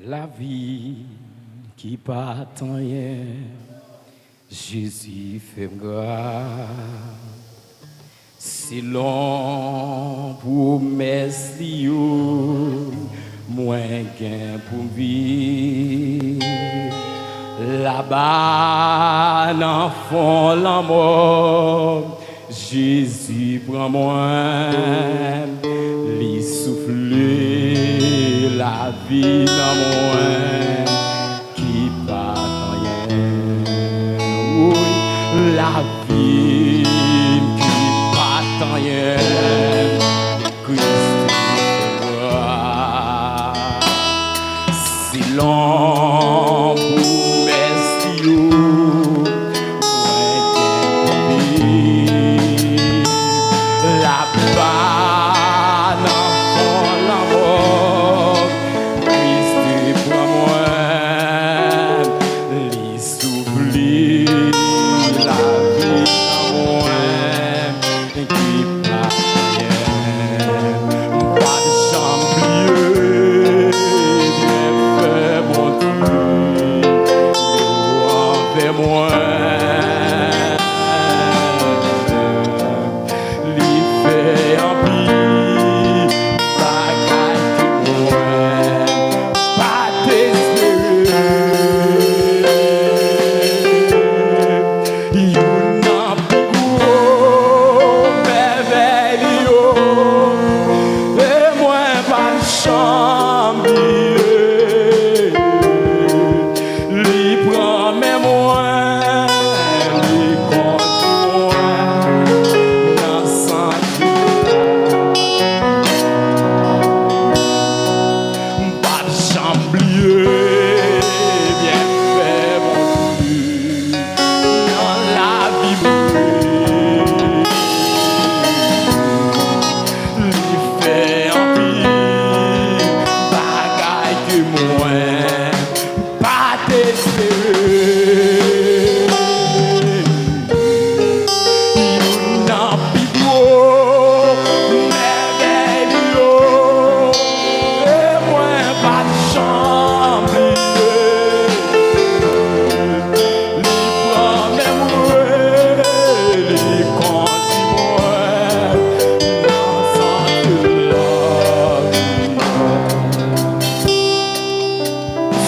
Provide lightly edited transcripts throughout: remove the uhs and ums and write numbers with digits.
La vie qui part en rien, Jésus fait grâce. Si l'on pour merci, moins gain pour vivre. Là-bas, dans le fond, la mort, Jésus prend moi, lui souffle la vie dans moi, qui part en rien. Oui, la vie qui part en rien, Christ si l'on pour merci, là-bas dans la mort, Christ pour moi, lui s'oublie la vie dans moi, qui pas rien, pas de chamblier, bien fait mon Dieu, envers moi.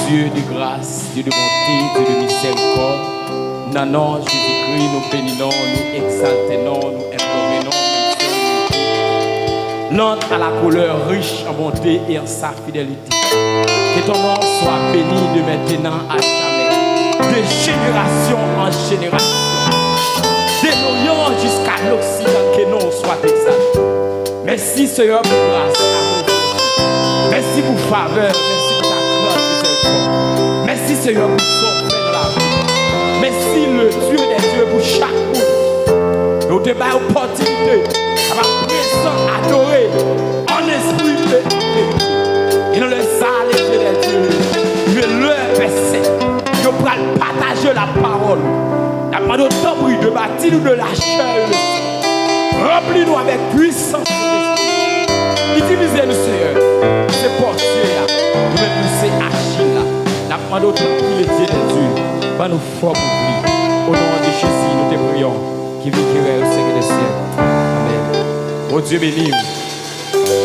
Dieu de grâce, Dieu de bonté, Dieu de miséricorde, non, Jésus-Christ, nous bénissons, nous exaltons, nous implorons, l'autre à la couleur riche en bonté et en sa fidélité. Que ton nom soit béni de maintenant à jamais, de génération en génération, de l'Orient jusqu'à l'Occident, que nous soit exalté. Merci Seigneur pour grâce, amour. Merci pour faveur, merci pour ta grâce, miséricorde. Merci Seigneur pour son fait dans la vie. Merci le Dieu des dieux pour chaque monde. Nous te baillons l'opportunité à présent adorer en esprit de vérité. Et nous le salons des dieux. Je leur verset. Je pourrai partager la parole. La demande au temps de bâtir de la chair. Remplis-nous avec puissance de l'esprit. Utilisez-nous Seigneur. C'est portier là. Nous même c'est agile là. La demande au temps de Dieu des dieux. Pas nous forts pour lui. Au nom de Jésus, nous te prions. Qui vit qui règne au Seigneur des cieux. Amen. Bon Dieu béni.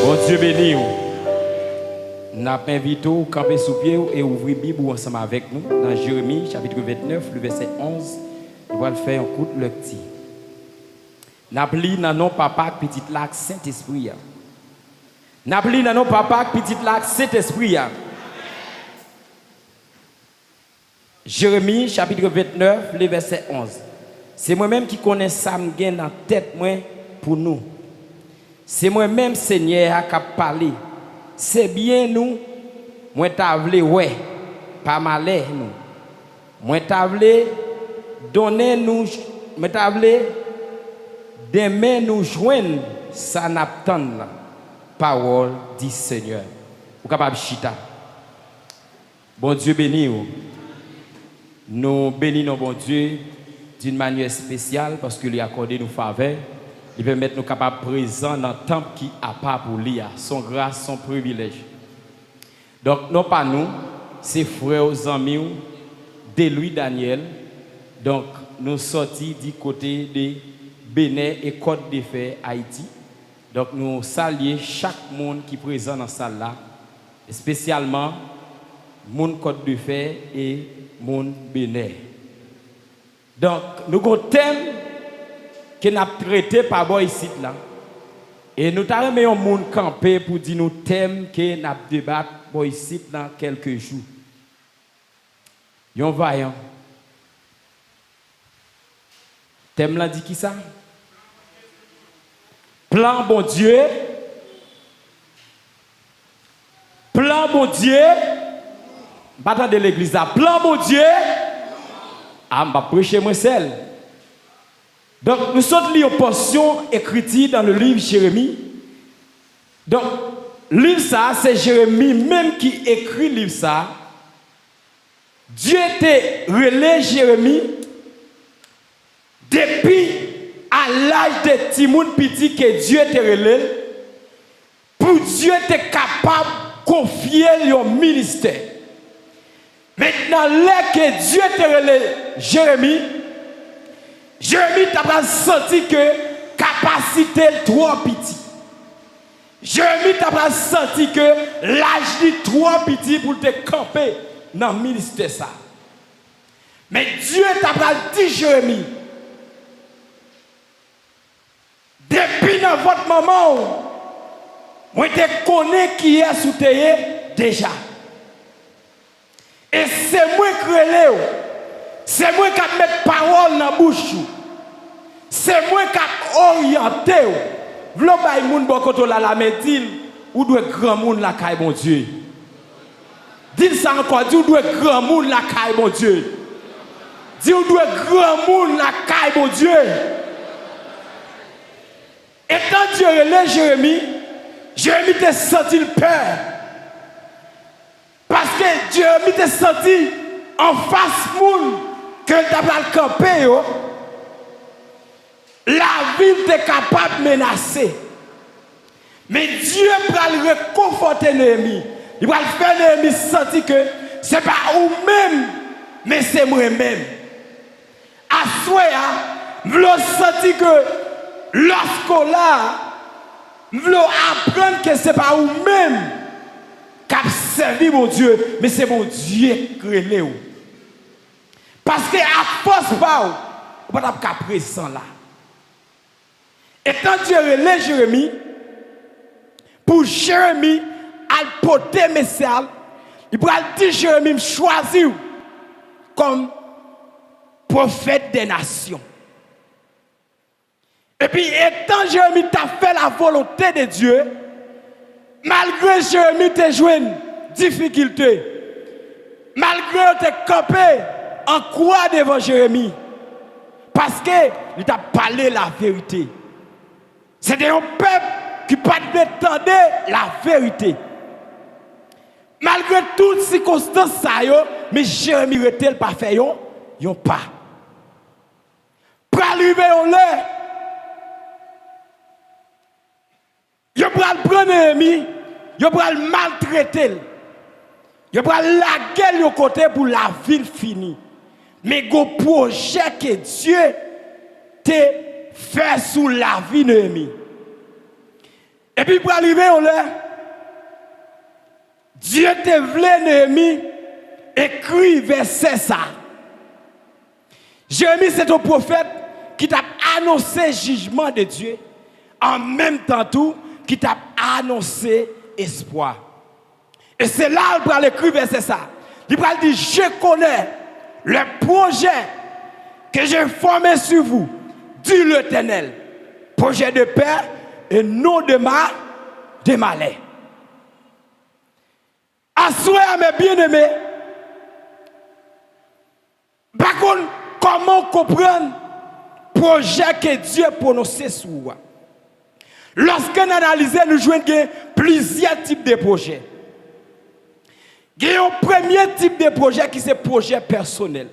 Bon Dieu béni. Nous invitons à camper sous pied et ouvrir la Bible ensemble avec nous. Dans Jérémie, chapitre 29, le verset 11. Nous allons faire un coup de lecture. Nous appelons dans nos papa petit lac Saint-Esprit. Nous appelons dans nos papa petit lac Saint-Esprit. Jérémie, chapitre 29, le verset 11. C'est moi-même qui connais ça, dans la tête pour nous. C'est moi-même, Seigneur, qui a parlé. C'est bien nous, moi t'as voulu, ouais, pas malais nous. Moi t'as voulu, donner nous, moi t'as voulu, demain nous joindre, ça n'attend la parole du Seigneur. Vous capable chita. Bon Dieu béni vous. Nous bénissons bon Dieu d'une manière spéciale parce qu'il a accordé nos faveurs. Il permet nous capables présents dans le temple qui a pas pour lui, son grâce, son privilège. Donc, non pas nous, c'est frères amis de Louis Daniel. Donc, nous sortis du côté de Bénin et Côte d'Ivoire, Haïti. Donc, nous saluons chaque monde qui est présent dans cette salle là, spécialement monde Côte d'Ivoire et monde Bénin. Donc, nous avons un thème que nous avons traité par rapport ici là. Et nous avons mis un monde campé pour dire nous thème que nous avons débattu pour ici dans quelques jours. Yon vaillant. Thème là dit qui ça? Plan bon Dieu. Plan bon Dieu. Bataille de l'église là. Plan bon Dieu. Ah, je vais prêcher moi seul. Donc, nous sommes liés aux portions écrites dans le livre Jérémie. Donc, le livre ça, c'est Jérémie même qui écrit le livre ça. Dieu était relais Jérémie depuis à l'âge de Timoun petit que Dieu était relais. Pour Dieu était capable de confier le ministère. Maintenant, là que Dieu était relais Jérémie t'a senti que capacité est trop petit. Jérémie t'a senti que l'âge est trop petit pour te camper dans le ministère ça. Mais Dieu t'a dit Jérémie, depuis dans votre moment, moi te connais qui est sous terre déjà. Et c'est moi qui relève. C'est moi qui mets parole dans la bouche. C'est moi qui oriente. V'là bay moun bon koto la medil ou doit grand monde la caille bon Dieu. Dis ça encore, dis ou doit grand monde la caille bon Dieu. Dis ou doit grand monde la caille bon Dieu. Et quand Dieu relève Jérémie t'a senti le peur. Parce que Jérémie t'a senti en face moun que t'as pas le camper yo. La ville est capable de menacer. Mais Dieu va le réconforter Néhémie. Il va le faire Néhémie sentir que ce n'est pas vous-même, mais c'est moi-même. À soi, je veux sentir que lorsqu'on l'a, je veux apprendre que ce n'est pas vous-même qui a servi mon Dieu, mais c'est mon Dieu qui relève. Parce qu'à force, vous ne pouvez pas être présent là. Et quand Dieu relève Jérémie, pour Jérémie, à porter mes message, il va dire Jérémie, choisir comme prophète des nations. Et puis, étant Jérémie t'a fait la volonté de Dieu, malgré Jérémie t'a joué une difficulté, malgré t'a campé en croix devant Jérémie, parce qu'il t'a parlé la vérité. C'était un peuple qui ne attendait la vérité. Malgré toutes circonstances, mais Jérémie n'était pas fait, yon pas. Pour arriver en l'air, yon pour prendre Néhémie, yon pour le maltraiter, yon pour la gueule au côté pour la ville finie. Mais le projet que Dieu t'a fait sous la vie de Néhémie. Et puis pour arriver en l'air, Dieu te voulait Néhémie écrit verset ça. Jérémie c'est un prophète qui t'a annoncé le jugement de Dieu, en même temps tout qui t'a annoncé espoir. Et c'est là qu'il va écrire verset ça. Il va dire je connais le projet que j'ai formé sur vous, dit l'Éternel, projet de paix et non de malheur. Assoyez mes bien-aimés. Par contre, comment comprendre le projet que Dieu a prononcé sur vous? Lorsqu'on analyse, nous jouons plusieurs types de projets. Il y a un premier type de projet qui est projet personnel.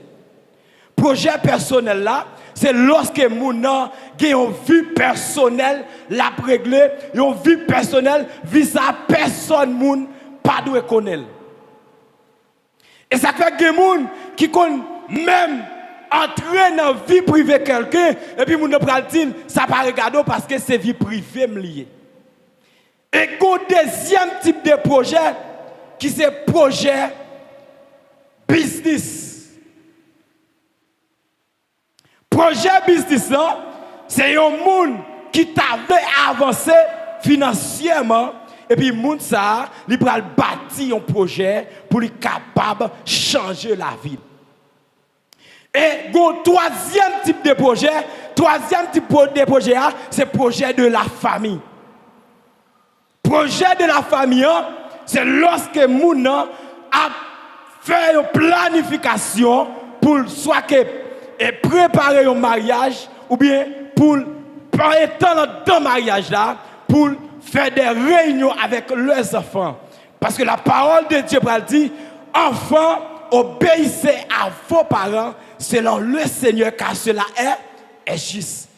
Projet personnel là, c'est lorsque mon a une vie personnelle, la régler, une vie personnelle, vis à personne moun pas doit connaître. Et ça fait que des gens qui connaissent même entrer dans la vie privée de quelqu'un, et puis moun ne pral dire, ça pas regarder parce que c'est vie privée liée. Et le deuxième type de projet, qui c'est projet business. Projet business, c'est un monde qui t'avait avancé financièrement, et puis moun ça, il pral bâtir un projet pour être capable de changer la vie. Et le troisième type de projet, c'est le projet de la famille. Projet de la famille, c'est lorsque moun a fait une planification pour soit que préparer un mariage ou bien pour étendre dans le mariage là pour faire des réunions avec leurs enfants. Parce que la parole de Dieu dit, enfants, obéissez à vos parents selon le Seigneur, car cela est juste.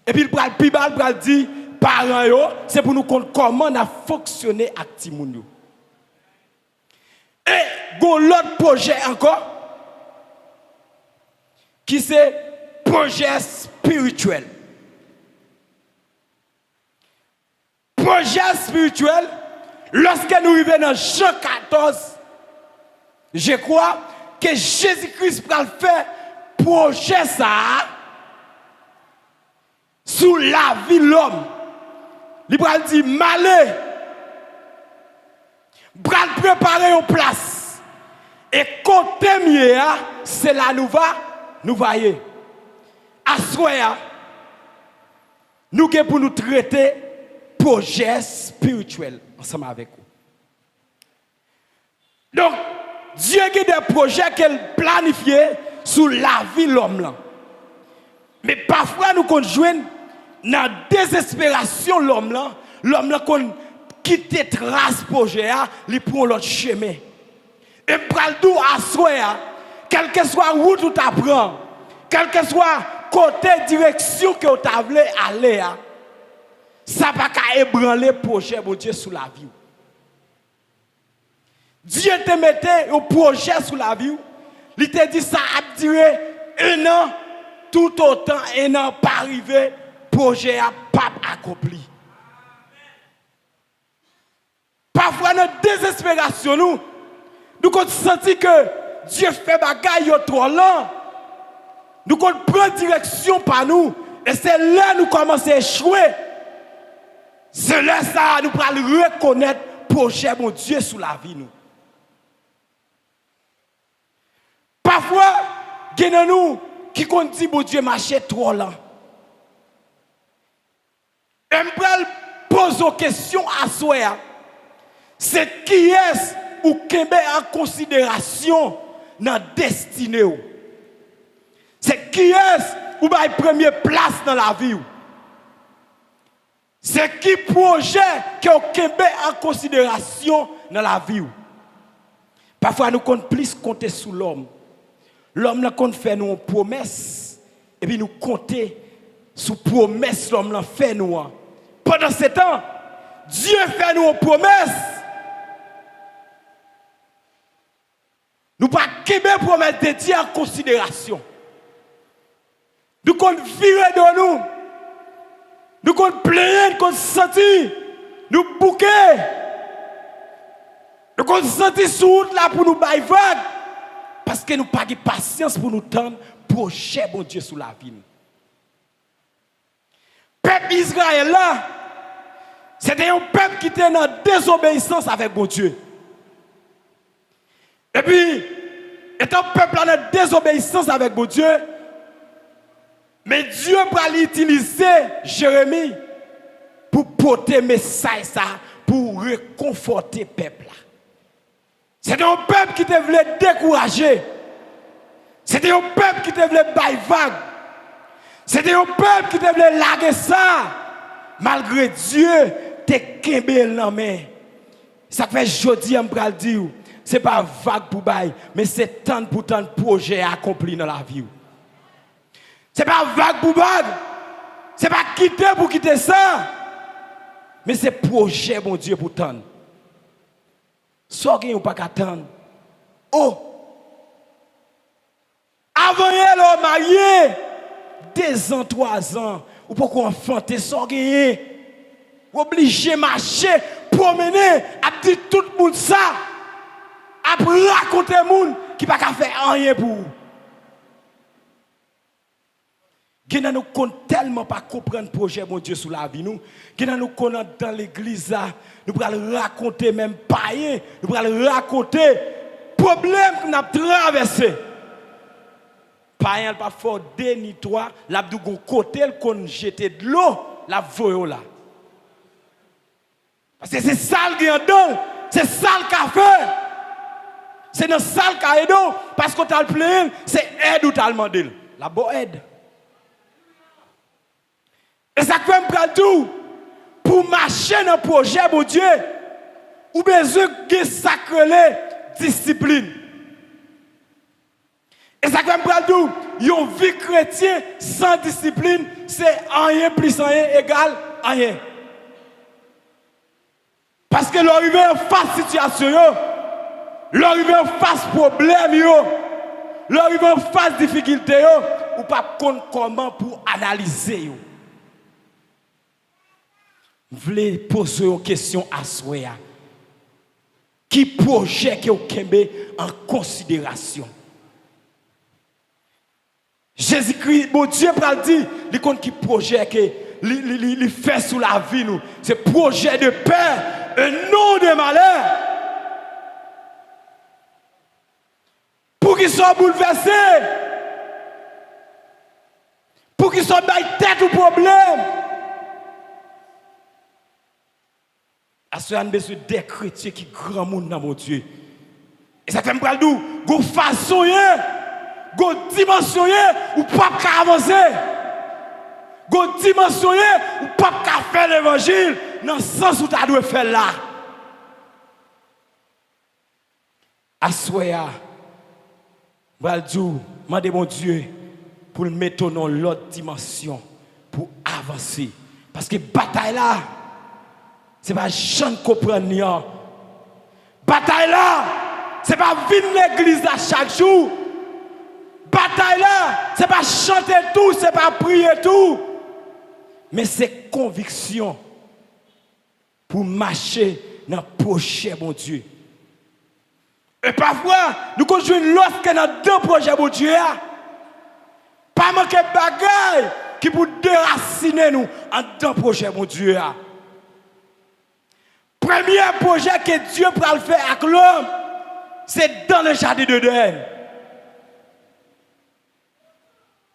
Et puis il dit, parents, c'est pour nous comprendre comment on a fonctionné avec Timoun. Et l'autre projet encore, qui c'est projet spirituel. Projet spirituel, lorsque nous arrivons dans Jean 14, je crois que Jésus-Christ va faire projet ça sous la vie de l'homme. Il va dire, malé, va préparer une place. Et côté mieux, c'est là nous voyons. À soi, nous sommes pour nous traiter projet spirituel ensemble avec vous. Donc, Dieu a des projets qu'il planifie sur la vie de l'homme. Mais parfois, nous conjoignons dans la désespération l'homme qu'on quitte trace projet, il prend l'autre chemin. Et pour à soi, quelle que soit route où tu apprends, quel que soit côté direction que tu as voulu aller, ça va pas ébranler le projet de Dieu sur la vie. Dieu te mettait un projet sur la vie. Il te dit ça a duré 1 an, tout autant 1 an pas arrivé, projet n'a pas accompli. Parfois, dans la désespération, nous sentons que Dieu fait bagaille trop lent. Nous prenons direction par nous. Et c'est là que nous commençons à échouer. C'est là ça nous allons reconnaître le projet de Dieu sur la vie. Nous. Parfois, il y a nous qui dit que Dieu marche trop lent. Et je pose une question à soi. C'est qui est ou qui est en considération dans la destinée. C'est qui est ou qui est première place dans la vie. C'est qui projet qui est en considération dans la vie. Parfois, nous comptons plus compter sur l'homme. L'homme compte faire nous une promesse. Et puis nous compter sur la promesse que l'homme fait nous. Pendant ce temps, Dieu fait nous une promesse. Nous ne pouvons pas promesse de Dieu en considération. Nous comptons virer de nous. Nous comptons plaindre, nous comptons sentir. Nous bouquer. Nous comptons sentir sur route là pour nous bailler vague. Parce que nous n'avons pas de patience pour nous tendre projet bon Dieu sous la vie. Peuple Israël là, c'était un peuple qui était dans désobéissance avec bon Dieu. Et puis, étant peuple dans désobéissance avec bon Dieu, mais Dieu va utiliser Jérémie pour porter message ça, pour réconforter le peuple. C'était un peuple qui te voulait décourager. C'était un peuple qui te voulait bailler vague. C'était un peuple qui te voulait larguer ça. Malgré Dieu, te kembe la main. Ça fait jodi on pral dire, c'est pas vague pour bailler, mais c'est tant pour tant de projets accomplis dans la vie. C'est pas vague pour vague. C'est pas quitter pour quitter ça. Mais c'est projet bon Dieu pour tant. Soit gagne ou pas attendre. Oh, Avant elle, marié, 2 ans, 3 ans, ou pourquoi enfanter, s'organiser, obligé marcher, promener, à dire tout le monde ça, à raconter le monde qui n'a pas faire rien pour vous. Nous ne comptons tellement pas comprendre le projet mon Dieu sous la vie nous. Nous connaissons dans l'église nous allons raconter même païen, nous allons raconter problème que nous avons traversé. Païen pas fort déni toi, l'abdou gon côté qu'on jeter de l'eau, la voyo là. Parce que c'est ça qui est dedans, c'est ça qui a fait. C'est dans ça qui a aidé parce qu'on t'a le plein, c'est aide ou t'a demandé. La bonne aide. Et ça fait me tout pour marcher dans le projet, mon Dieu, ou besoin de sacrer discipline. Et ça fait me tout, une vie chrétienne sans discipline, c'est rien plus rien égal rien. Parce que l'arrivée en face situation, l'arrivée en face problème, l'arrivée en face difficulté, ou pas comment pour analyser. Je voulais poser une question à soi. Qui projet que vous avez en considération? Jésus-Christ, mon Dieu, pour dire, il compte qui projet que il fait sous la vie nous. C'est projet de paix et non de malheur. Pour qu'ils soient bouleversés, pour qu'ils soient dans tête au problème. À ce moment besoin des chrétiens qui grand monde dans mon Dieu. Et ça fait me parler d'où? Go façon, go dimension, ou pas qu'à avancer. Go dimension, ou pas qu'à faire l'évangile dans le sens où tu dois faire là. À ce moment, je vais demander mon Dieu pour le mettre dans l'autre dimension, pour avancer. Parce que bataille là, c'est pas jeune comprendre. Bataille là, c'est pas vivre l'église à chaque jour. Bataille là, c'est pas chanter tout, c'est pas prier tout. Mais c'est conviction pour marcher dans le projet, mon Dieu. Et parfois, nous continuons lorsque dans 2 projets, mon Dieu, pas manquer de bagaille qui pour déraciner nous en 2 projets, mon Dieu. Premier projet que Dieu peut faire avec l'homme, c'est dans le jardin de Éden.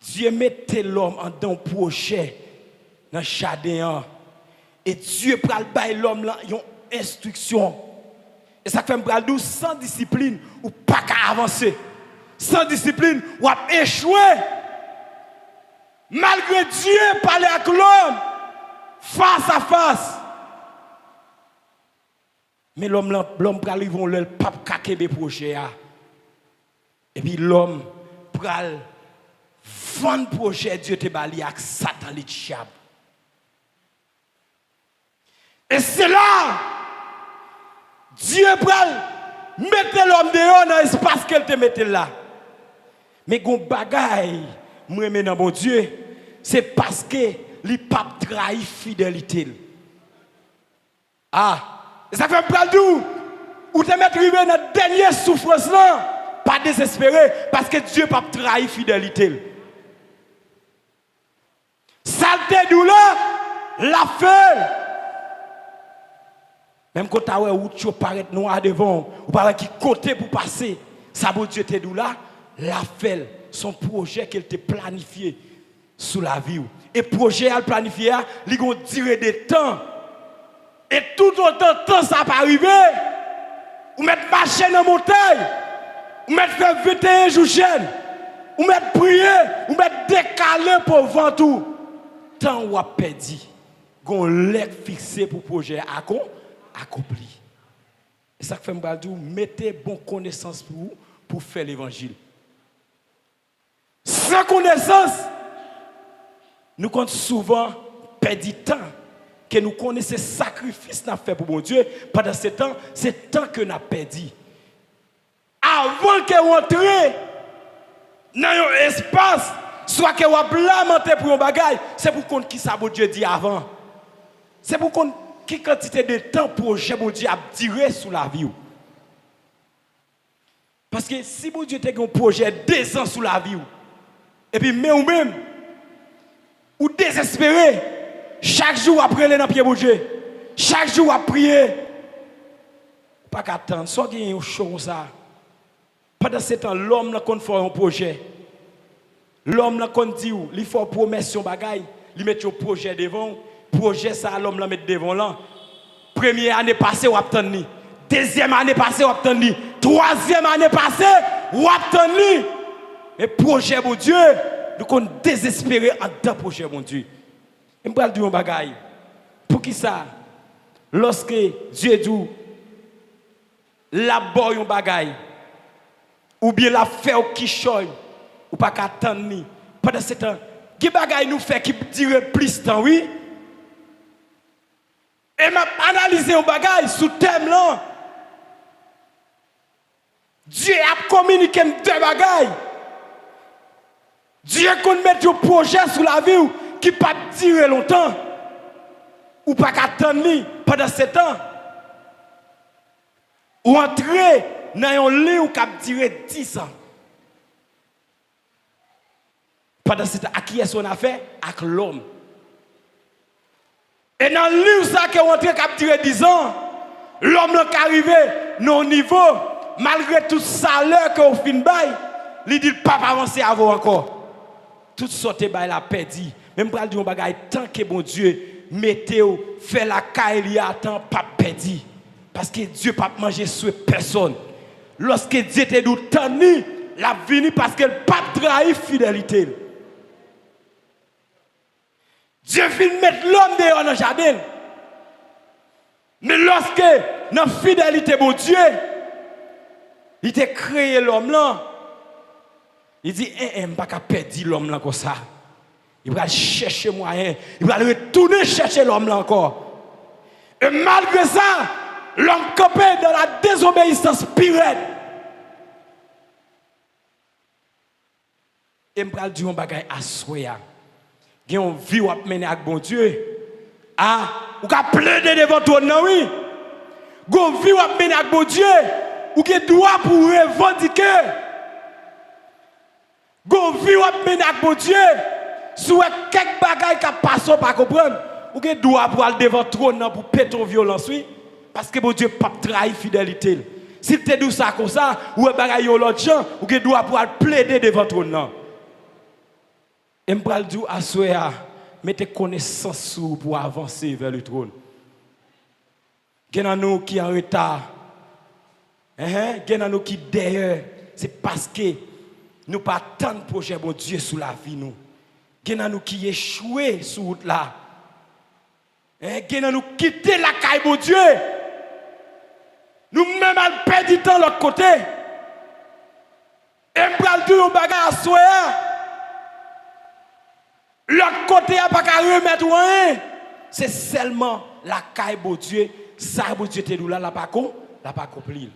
Dieu mettait l'homme dans un projet dans le jardin. Et Dieu peut faire l'homme une instruction. Et ça fait me dire sans discipline, ou pas qu'à avancer. Sans discipline, ou à échouer. Malgré Dieu parler avec l'homme, face à face. Mais l'homme pral ils vont le pape kakebe projet. Et puis l'homme pral vendre projet Dieu te bali avec Satan li diable. Et c'est là Dieu pral mettre l'homme dehors dans l'espace qu'elle te mette là. Mais gon bagaille moi dans mon Dieu, c'est parce que li pape trahi fidélité. Ah et ça fait un pral d'où? Ou te mettre arrivé dans la dernière souffrance là, pas désespéré, parce que Dieu n'a pas trahi fidélité. Saleté douleur, la fait. Même quand tu as où tu paraît noir devant, ou paraît qui côté pour passer, ça bon Dieu te douleur, la fait. Son projet qu'elle te planifié sous la vie. Et projet à planifier, il a une durée de temps. Et tout autant de temps ça va arriver. Ou mettre marcher dans la montagne. Ou mettre faire 21 jours jeune. Ou mettre prier. Ou mettre décaler pour vendre tout. Tant ou a perdu. Gon lèk fixé pour projet accompli. Et ça fait me dire mettez bonne connaissance pour faire l'évangile. Sans connaissance, nous comptons souvent perdre du temps. Que nous connaissons sacrifice qu'on a fait pour mon Dieu, pendant ce temps, c'est temps que nous avons perdu. Avant que vous entrez dans un espace, soit que vous lamenté pour un bagage, c'est pour qu'on qui ça bon Dieu dit avant. C'est pour qu'on qui quantité de temps projet bon Dieu a tiré sous la vie. Parce que si bon Dieu a un projet 2 ans sous la vie, et puis mais ou même, ou désespéré, chaque jour après aller dans le pied bon Dieu, chaque jour à prier, pas qu'attendre, soit qu'il y ait une chose ça. Pendant ce temps, l'homme n'a qu'on fait un projet. L'homme n'a qu'on dit, il faut promettre son bagaille, il met un projet devant, projet ça, l'homme la met devant là. Première année passée, ou attendre. Deuxième année passée, ou attendre. Troisième année passée, ou attendre. Et projet, mon Dieu, nous sommes désespérés en tant projet, mon Dieu. Je vais dire un bagaille. Pour qui ça? Lorsque Dieu dit, la boy un bagaille, ou bien la fait au quichoy, ou pas qu'attendre ni. Pendant ce temps, qui bagaille nous fait qui dirait plus temps, oui? Et m'a analysé un bagaille sous thème là. Dieu a communiqué 2 bagailles. Dieu qu'on met un projet sur la vie qui pas durer longtemps. Ou pas qu'attendre ni pendant ce temps. Ou entrer dans un livre qui a duré 10 ans. Pendant ce temps, à qui est-ce qu'on a fait? Avec l'homme. Et dans le livre ça qui est entré qui a duré 10 ans, l'homme qui est arrivé non niveau, malgré tout salaire qu'on fin bail, il dit pas avancer avant encore. Tout sorte bail la perdu. Même pour dire un bagage tant que bon Dieu météo fait la caille il attend pas perdu. Parce que Dieu pas manger sur personne. Lorsque Dieu te dit tenu, la vini parce qu'elle pas trahi fidélité. Dieu vient mettre l'homme dehors dans le jardin. Mais lorsque, dans la fidélité de Dieu, il t'a créé l'homme là, il dit, je ne vais pas perdre l'homme là comme ça. Il va chercher moyen, il va retourner chercher l'homme là encore. Et malgré ça, l'homme campé dans la désobéissance spirituelle. Et je vais dire un bagage à soi. Vous avez une vie à mener avec bon Dieu. Ah, vous avez plaider devant toi, non, oui. Vous avez une vie à mener avec bon Dieu. Vous avez droit pour revendiquer. Vous avez une vie à mener avec bon Dieu. Si vous avez quelques bagages qui passent par comprendre, vous avez droit pour aller devant toi pour péter violence, oui. Parce que bon Dieu n'a pas trahi fidélité. Si tu dis ça comme ça, ou vous avez l'autre gens, vous avez droit pour aller plaider devant toi, non. Et je vais dire à Soya, mettez connaissance pour avancer vers le trône. Il y a nous qui en retard. Il y a nous qui derrière. C'est parce que nous pas tant de projets bon Dieu sous la vie nous. Il y a nous qui échoué sur route là. Il y a nous qui quitté la caille bon Dieu. Nous même à perdre du temps de l'autre côté. Et je vais dire un bagage à Soya. L'autre côté n'a pas qu'à remettre rien. C'est seulement la caille de Dieu. Ça, bon Dieu, t'es là, la pas accompli.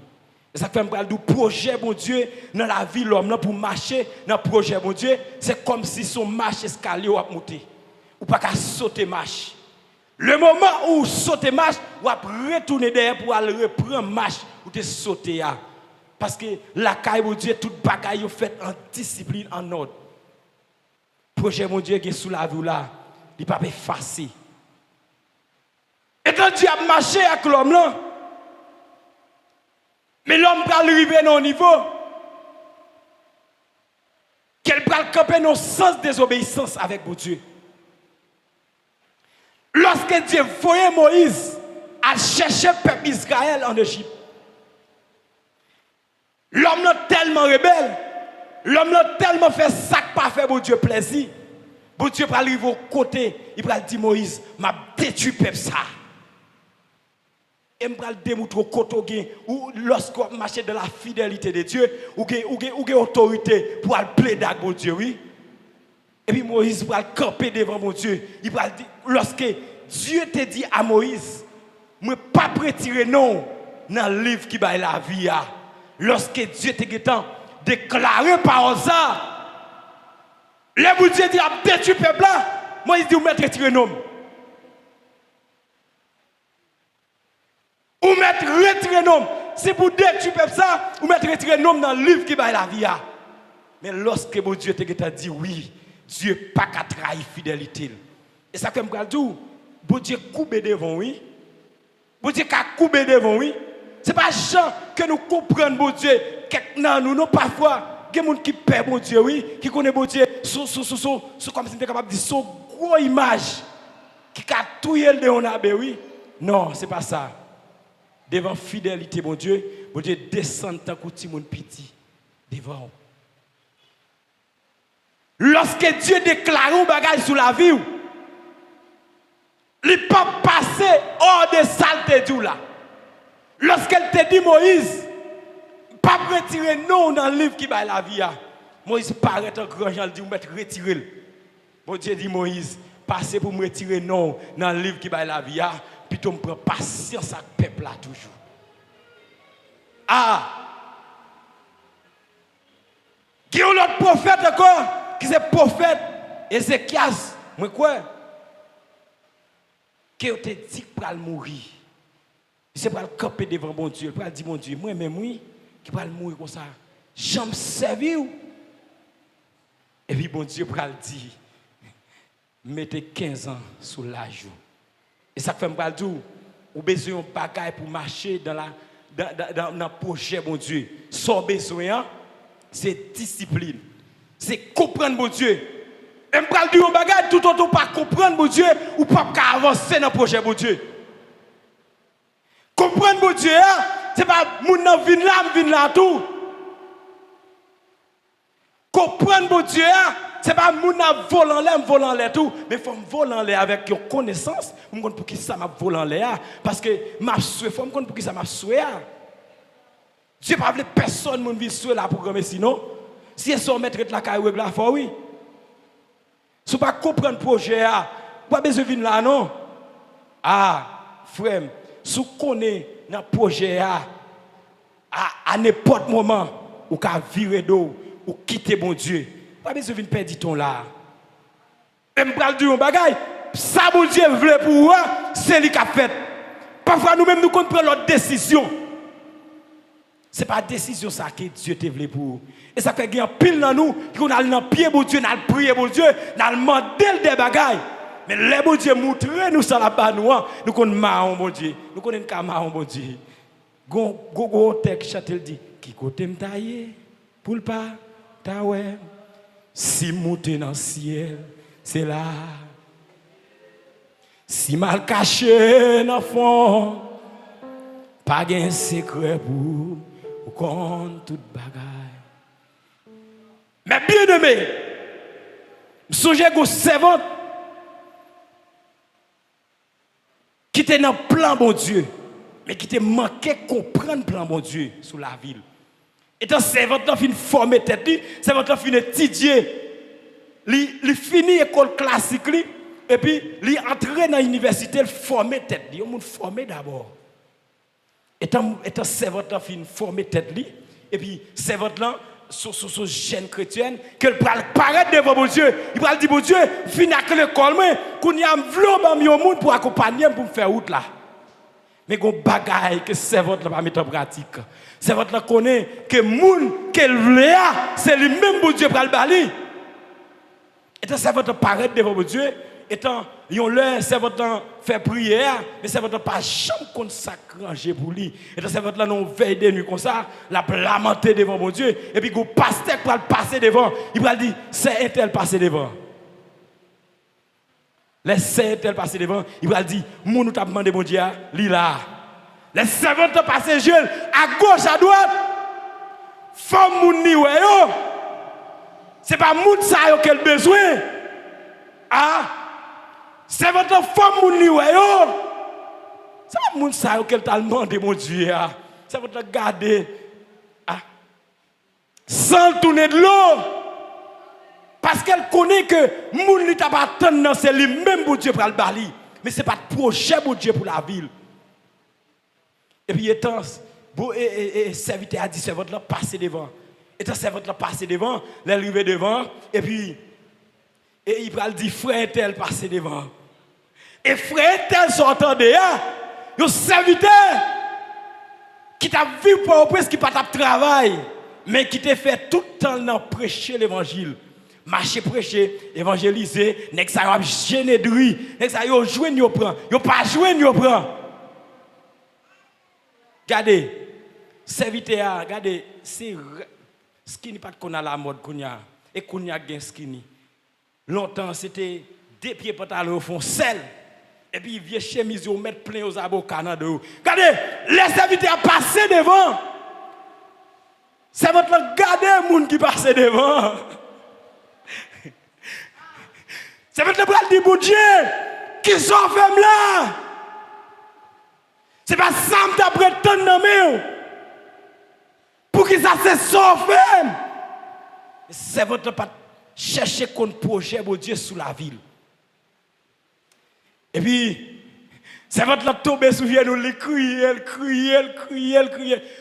Ça fait un projet, bon Dieu, dans la vie, l'homme, pour marcher dans le projet, bon Dieu, c'est comme si son marche escalier a monté. Ou pas qu'à sauter marche. Le moment où sauter marche, ou à retourner derrière pour aller reprendre marche, ou te sauter. Parce que la caille de Dieu, toute bagaille est faite en discipline, en ordre. Projet mon Dieu qui est sous la vie là, il ne peut pas effacer. Et quand Dieu a marché avec l'homme là, mais l'homme va arriver à un niveau qu'elle va camper dans le sens de désobéissance avec mon Dieu. Lorsque Dieu voyait Moïse à chercher le peuple Israël en Égypte, l'homme est tellement rebelle. L'homme a tellement fait ça que pas fait pour Dieu plaisir. Bon Dieu va arriver au côté, il va dire Moïse, m'a détruit peuple ça. Et me va démontrer au côté où lorsqu'on marche dans la fidélité de Dieu, ou une autorité pour aller plaider avec mon Dieu, oui. Et puis Moïse va camper devant mon Dieu. Il va dire, lorsque Dieu te dit à Moïse, je ne pas retirer non dans le livre qui va la vie. Lorsque Dieu te dit déclaré par ça, Le bon Dieu dit, à détruire le peuple là. Moïse dit, vous mettez retirer nom. Ou mettre retirer nom. C'est pour détruire le peuple ça, ou mettre retirer nom dans le livre qui va la vie. Mais lorsque bon Dieu t'a dit oui, Dieu n'a pas qu'à trahir fidélité. Et ça fait me dire, bon Dieu coupe devant oui. Bon Dieu qu'a coupé devant oui. C'est pas gens que nous comprenons bon Dieu. Non, nous parfois, il y a des gens qui perdent bon Dieu, oui, qui connaissent bon Dieu, comme si on était capable de dire, son gros image, qui a tout le de oui. Non, c'est pas ça. Devant fidélité, bon Dieu descend tant que petit monde petit. Devant. Lorsque Dieu déclare un bagage sur la vie, il ne peut pas passer hors de saleté là. Lorsqu'elle te dit Moïse, pas retirer non dans le livre qui va la vie. Moïse paraît en grand, il dit, vous mettez retirer. Bon Dieu dit Moïse, passez pour me retirer non dans le livre qui va la vie. Plutôt me prend patience avec le peuple là toujours. Qui est l'autre prophète encore, qui est le prophète Ézéchias, moi quoi? Qui te dit pour mourir. C'est pour le camper devant mon Dieu, pour dire mon Dieu, moi-même oui, qui va mourir comme ça. J'aime servir. Et puis bon Dieu pour le dire, mettez 15 ans sous l'âge. Et ça fait me dire, ou besoin de bagaille pour marcher dans le projet, mon Dieu. Sans besoin, c'est discipline. C'est comprendre, mon Dieu. Et me dire un bagaille tout autant pas comprendre, mon Dieu, ou pas avancer dans le projet, mon Dieu. Comprendre, mon Dieu, c'est pas mon nom vient là tout. Comprendre, mon Dieu, c'est pas mon volant l'air tout, mais il faut me voler en l'air avec une connaissance, pour qui ça m'a volé en l'air, parce que ma souhait, il faut me pour qui ça m'a souhait. Dieu pas voulu personne mon vie souhait là programmer sinon, si son mettre la caille là faut oui. Si pas comprendre projet pas besoin venir là non. Frère, si vous connaissez dans projet à n'importe moment ou ka virer d'eau ou quitter bon Dieu. Pas besoin de perdre ton là. Et me pral dire un bagay, ça bon Dieu veut pour vous, c'est lui qui a fait. Parfois nous-mêmes nous comprenons notre décision. C'est pas décision ça que Dieu te veut pour vous. Et ça fait qu'il y a pile dans nous qui on a dans pied bon Dieu, on a prié bon Dieu, on a demandé des bagailles. Mais les bon Dieu montre nous ça là-bas nous connaissons marron bon Dieu, nous connaissons marron bon Dieu. Go texte chantel dit qui côté me tailler pour le pas ta ouais. Si monter dans le ciel, c'est là. Si mal caché dans le fond, pas de secret pour compte toute bagaille. Mais bien aimé, je songe que servante qui était dans le plan bon Dieu, mais qui te manqué comprendre le plan bon Dieu sous la ville. Et tant servante là fin former tête li, servante là fin étudier, li fini école classique li, et puis li entrer dans l'université, former tête li, on monde former d'abord. Et tant servante là fin former tête li, et puis servante là sur jeune chrétienne qu'elle paraître devant mon Dieu, il va dire bon Dieu, fin à l'école moi, qu'on y a vlo mi au monde pour accompagner pour me faire route là. Mais gon bagaille que servante là pas mettre en pratique. Servante là connaît que moun qu'elle veut c'est lui même bon Dieu pour le bali. Et tant servante paraît devant bon Dieu, étant yon leur servante fait prière, mais servante pas jamais consacré pour lui. Et tant servante là non veille de nuit comme ça, la lamenté devant mon Dieu et puis gon pasteur pour passer devant, il va dire c'est un tel passer devant. Laissez tel passer devant, il va dire moun nous t'a demandé mon Dieu, li là. Les servantes passer jeune à gauche à droite. Femme moun ni ouais yo. C'est pas moun ça yo qu'elle besoin. Servante femme moun ni ouais yo. C'est pas moun ça yo qu'elle t'a demandé mon Dieu. Servante garder sans tourner de l'eau. Parce qu'elle connaît que moun li t'a pas attendre c'est lui même pour Dieu pour le bali, mais c'est pas projet pour Dieu pour la ville. Et puis étant serviteur a dit servante là passer devant. Étant servante là passer devant, l'arriver devant et puis Et il va le dire, frère tel passer devant. Et frère tel sortant dehors, un serviteur qui t'a vu pour au prince qui pas t'a travail, mais qui t'a fait tout le temps dans prêcher l'évangile. Marcher prêcher, évangéliser, nek ça y a gêné de riz, nek ça y a joué ni prend, yo pas joué ni prend. Regardez, serviteur, regardez, c'est skinny pas qu'on a la mode qu'on a et qu'on a gain skinny. Longtemps c'était deux pieds pantalon au fond sel et puis vieux chemise au mettre plein aux abocats de haut. Regardez, les serviteurs passer devant. C'est votre regarder monde qui passe devant. C'est votre bras de bon Dieu qui sont fermes là. C'est pas ça que tu as prétendu nommer. Pour que ça se sauve. C'est votre pas chercher qu'on projet pour Dieu sous la ville. Et puis, c'est votre tomber sous nous, les crier.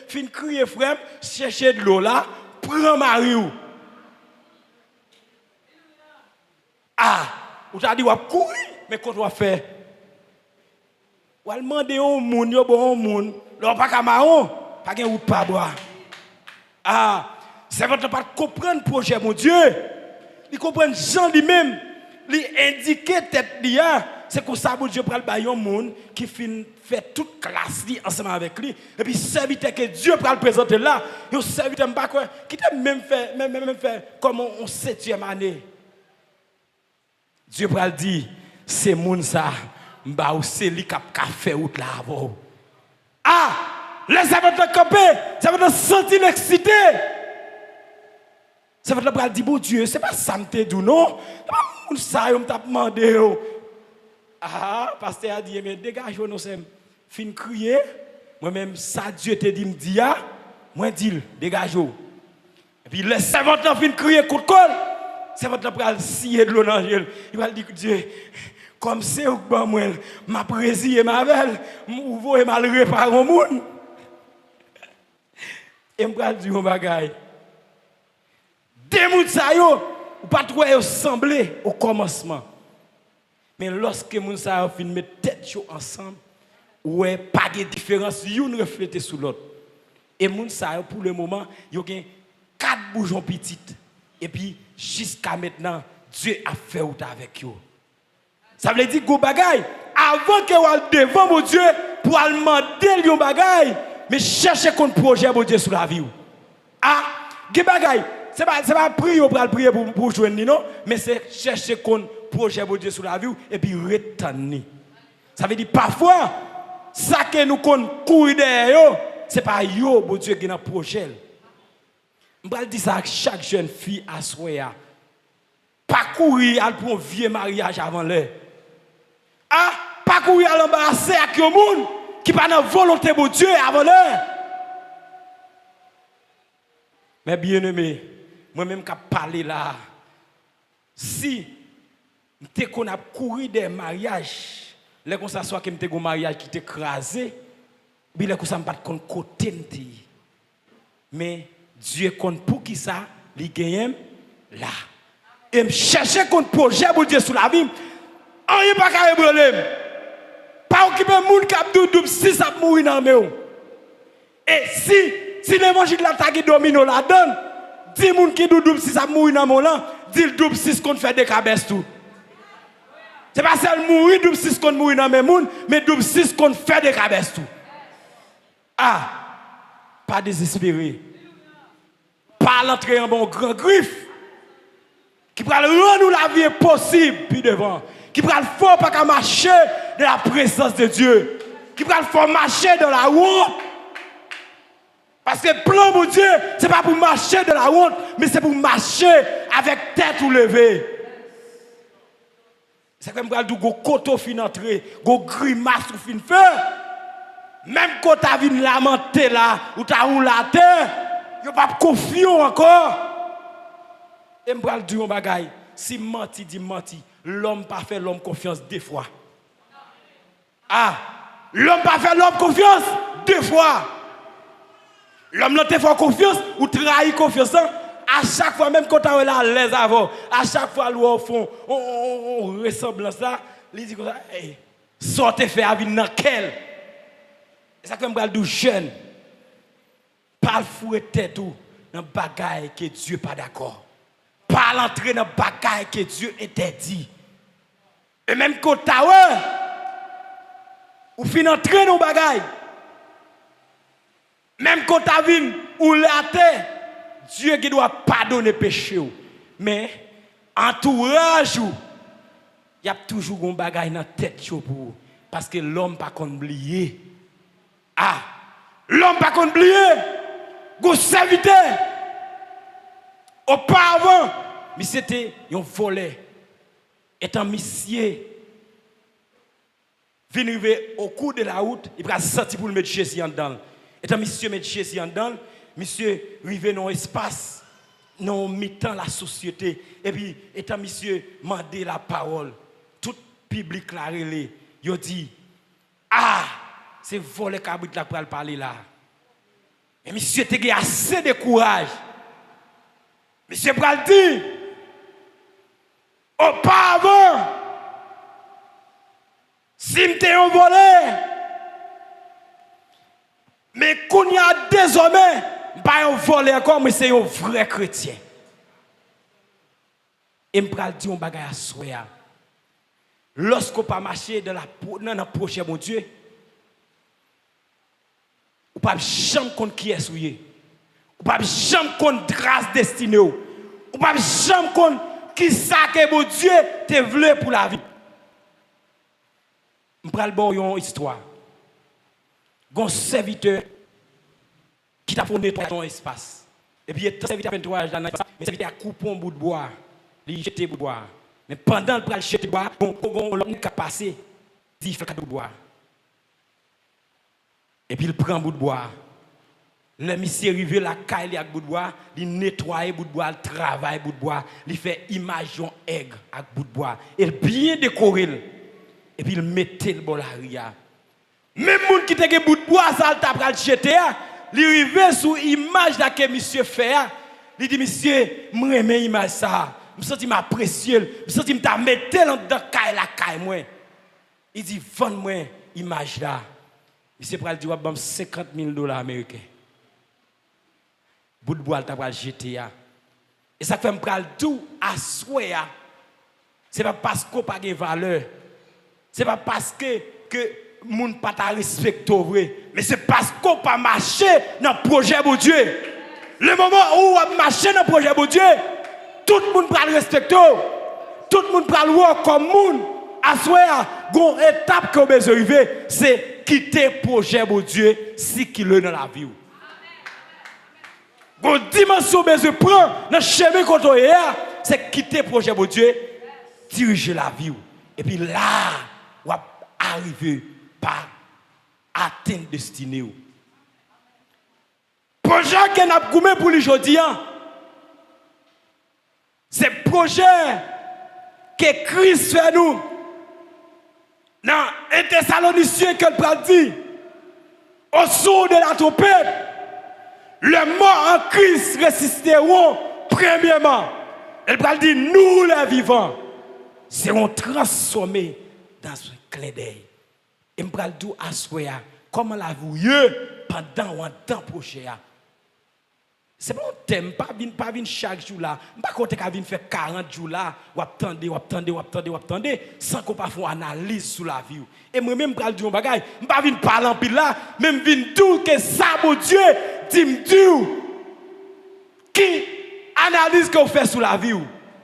Fin crier, frère, chercher de l'eau là, prends Marie. Ah, ou t'as dit, ou courir, mais quand on va faire, ou va demander au monde, yo bon monde, l'on pas qu'à marron, pas qu'un ou pas boire. Ah, c'est votre pas comprendre le projet, mon Dieu. Il comprend Jean lui-même, il indique tête dia, c'est comme ça que Dieu prend le baillon monde qui fait toute classe ensemble avec lui et puis serviteur que Dieu prend le présenter là, il serviteur pas quoi qui t'a même fait comme on 7e année. Dieu prend le dire c'est monde ça, m'ba ou c'est lui qui a fait route là avant. Ah, laissez votre camper, ça va te sentir excité. Ça va te dire, bon Dieu, c'est pas ça que tu dis, non? C'est pas ça que tu as demandé. Ah, pasteur a dit, mais dégage-vous, nous sommes fin crier. Moi-même, ça Dieu te dit, me dit, moi dis, dégage-vous. Et puis, le servant a fin crier, coup de colle. Le servant a scier de l'eau dans l'angèle. Il va dire, Dieu, comme c'est au bon moi, ma présidé, ma belle, m'ouvre et mal réparer au monde. Et je vais dire un bagage. Des moun sa yo, ou pas trop ressembler au commencement. Mais lorsque moun sa yo fin mettre tête yo ensemble, ouais pas de différence, yon refléter sur l'autre. Et moun sa yo pour le moment, yo gen 4 bourgeons petites. Et puis jusqu'à maintenant, Dieu a fait out avec yo. Ça veut dire go bagay, avant que vous devant mon Dieu pour demander yon bagay, mais chercher contre projet mon Dieu sur la vie. Ah, ge bagay c'est pas prier pour joindre non, mais c'est chercher qu'on projet pour Dieu sur la vie et puis retenir. Ça veut dire parfois ça que nous courir derrière c'est pas yo bon Dieu qui a un projet. Je vais dire ça à chaque jeune fille à soya. Pas courir pour un vieux mariage avant l'heure. Ah, pas courir à l'embarrasser avec un monde qui pas dans volonté de Dieu avant l'heure. Mais bien aimé, moi-même qui parlé là, si je qu'on a couru des mariages, les qu'on s'assoit que je un mariage qui t'écrasé, puis les qu'on s'en pas de côté. Mais Dieu compte pour qui ça, il gagne là. Et me chercher contre projet pour Dieu sur la vie, on n'y a pas de problème. Pas occuper le monde qui a double si ça mourir dans le monde. Et si l'évangile de la tagi domino la donne, 10 personnes qui double si ça mourir dans le monde, dit le double 6 qu'on fait des cabesses tout. C'est pas seulement mourir double 6 qu'on mourir dans le monde, mais double 6 qu'on fait des cabesses tout. Ah, pas désespéré. Pas l'entrée en bon grand griffe. Qui va rendre la vie possible puis devant. Qui va le faire pas qu'à marcher de la présence de Dieu. Qui va le faire marcher dans la honte. Parce que le plan de Dieu, ce n'est pas pour marcher de la honte, mais c'est pour marcher avec tête ou levée. C'est comme quand vous avez fin entré, vous grimace ou fin feu. Même quand tu as vu lamenter là, ou tu as roulé la terre, vous n'avez pas confiant encore. Et je vais dire un bagage, si menti dit menti, l'homme pas fait l'homme confiance 2 fois. Ah, l'homme pas fait l'homme confiance 2 fois. L'homme n'a pas confiance ou trahit confiance à chaque fois, même quand on est à l'aise avant, à chaque fois, nous font on ressemblance là, il dit comme ça, hey, sortez faire à dans quel. C'est ça que je dis jeune. Pas le fouetter tout dans bagaille que Dieu pas d'accord. Pas l'entrer dans bagaille que Dieu interdit. Et même quand tu as ou fin entrer dans bagaille. Même quand tu as vu ou l'até, Dieu qui doit pardonner péché. Mais entourage, il y a toujours un bagaille dans la tête pour vous. Parce que l'homme pas qu'on oublier. Ah, l'homme pas qu'on oublier. Go serviteur. Auparavant, mais c'était un volé. Étant monsieur vient arriver au cours de la route, il va sortir pour le mettre Jésus en dedans. Étant monsieur met Jésus en dedans, monsieur arrive dans l'espace, dans mi-temps la société. Et puis, étant monsieur mandé la parole, tout public la relé, il dit, ah, c'est volé cabrit là pour parler là. Et monsieur a assez de courage. Monsieur pral dit, auparavant, si m'te un volé, mais qu'on y a désormais, pas un volé encore, mais c'est un vrai chrétien. Et m'pral dit un bagay à soya. Lorsqu'on pas marcher dans la prochaine mon Dieu, ou pas jamais contre qui est souillé. Ou pas jamais contre grâce destinée. Ou pas jamais contre qui ça que mon Dieu te voulu pour la vie. Je vais vous une histoire. Un serviteur qui t'a fait nettoyer ton espace. Et puis, il serviteur a fait nettoyer dans l'espace, mais le serviteur a coupé un bout de bois. Il a jeté un bout de bois. Mais pendant le jeter le bois, l'homme qui a passé, il fait un bout de bois. Et puis il prend un bout de bois. Le monsieur arrive la caille avec bout de bois, il nettoie bout de bois, il travaille bout de bois, il fait image d'un aigre avec bout de bois. Il bien décoré. Et puis il mettait le bol à ria. Même monde qui te bout de bois, ça t'a pral jeter, il arrive sous image là que monsieur fait. Il dit monsieur, moi j'aime image ça. Je sens m'apprécier, je sens m'a mettre dans caille la caille moi. Il dit vends-moi image là. Monsieur pral dit wap bam $50,000 américains. Bout de bois t'a pral jeter. Et ça fait pral tout à souhait. C'est pas parce qu'on pas de valeur. C'est pas parce que moun pas ta respecte vrai, mais c'est parce qu'on pas marché dans le projet de Dieu. Le moment où on marché dans le projet de Dieu, tout le monde va le respecter. Tout le monde va le voir comme moun. À souhait, une étape qu'on besoin arriver, c'est quitter le projet de Dieu si qu'il est dans la vie. Une dimension besoin prendre dans le chemin qu'on est, c'est quitter le projet de Dieu, diriger la vie. Et puis là, on va arriver par atteindre destinée. Projet qu'on a gommé pour aujourd'hui, c'est le projet que Christ fait nous. Dans un Thessaloniciens que le dit, au son de la trompette, les morts en Christ résisteront premièrement. Elle dit, nous les vivants serons transformés dans un clin d'œil. Et je vais dire à soi, comment la vie pendant un temps prochain. C'est bon thème, pas venir chaque jour là. Je ne vais pas venir faire 40 jours là, ou attendre, sans qu'on fasse une analyse sur la vie. Et moi-même, je vais dire un bagage, je ne vais pas venir parler en pile là, même venir dire que ça, mon Dieu, dis-moi, qui analyse que vous faites sur la vie,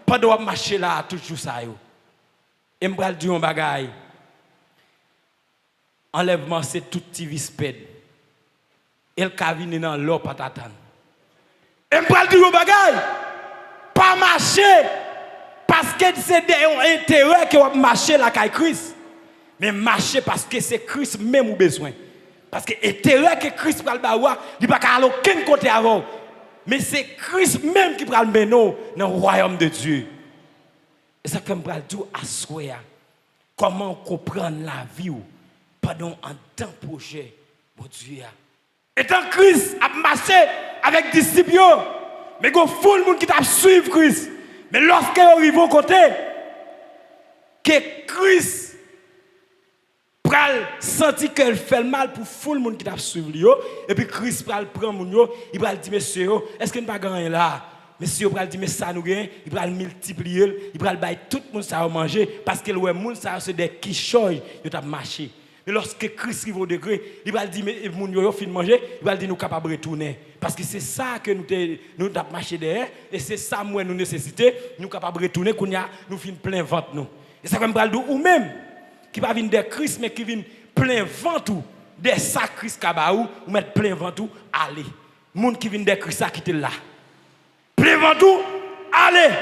pendant que vous marchez là, toujours ça. Et je vais dire un bagage. Enlèvement, c'est tout petit vispède. Et le cavine dans l'eau, pas t'attendre. Et je vais dire un bagage. Pas marcher. Parce que c'est un intérêt que vous marchez là avec Christ. Mais marcher parce que c'est Christ même ou besoin. Parce que l'intérêt que Christ va le avoir, il ne va pas aller aucun côté avant. Mais c'est Christ même qui va le mener dans le royaume de Dieu. Et ça fait me dire à soi comment comprendre la vie pendant un temps projet, mon Dieu. Et tant Christ a marché avec des disciples, mais il y a foule de monde qui t'a suivre Christ. Mais lorsqu'il arrive au côté, que Christ pral senti qu'elle fait mal pour foule de monde qui t'a suivre lui, et puis Christ pral prend moun yo, il pral dire monsieur, est-ce qu'il n'y a pas gagné là? Monsieur pral dire mais ça nous gagne, il pral multiplier, il pral bailler tout le monde ça à manger parce que le monde ça c'est des quichoy, yo t'a marché. Mais lorsque Christ arrive au degré, il va dire mais moun yo fin manger, il va dire nous capables de retourner parce que c'est ça que nous t'a marché derrière et c'est ça moi nous nécessiter, nous capables de retourner qu'on a nous fin plein ventre nous. Et ça comme pral ou même qui va venir de Christ mais qui vient plein ventre des sacrifices kabaou ou mettre plein ventre aller. Monde qui vient de Christ ça qui était là. Plein ventre aller.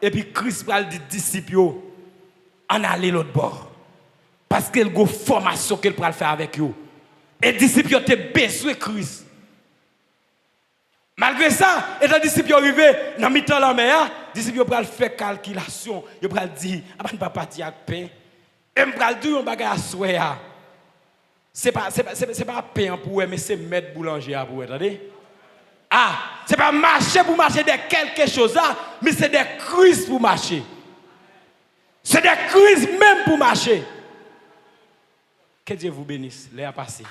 Et puis Christ pral dit disciples en aller l'autre bord. Parce qu'il y a une formation qu'il peut faire avec eux. Et les disciples ont besoin de Christ. Malgré ça, et les disciples sont arrivés dans le temps de la mer, les disciples ont fait calculation. Ils ont dit, ah ben, pas partir avec pain. Et ils ont dit, on va faire soya. Ce n'est pas pain pour eux, mais c'est mettre boulanger pour eux. Attendez? Ah, ce n'est pas marcher pour marcher de quelque chose, mais c'est des crises pour marcher. C'est des crises même pour marcher. Que Dieu vous bénisse. L'air passé.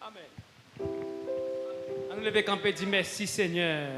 Amen. On nous lever camper, dit merci Seigneur.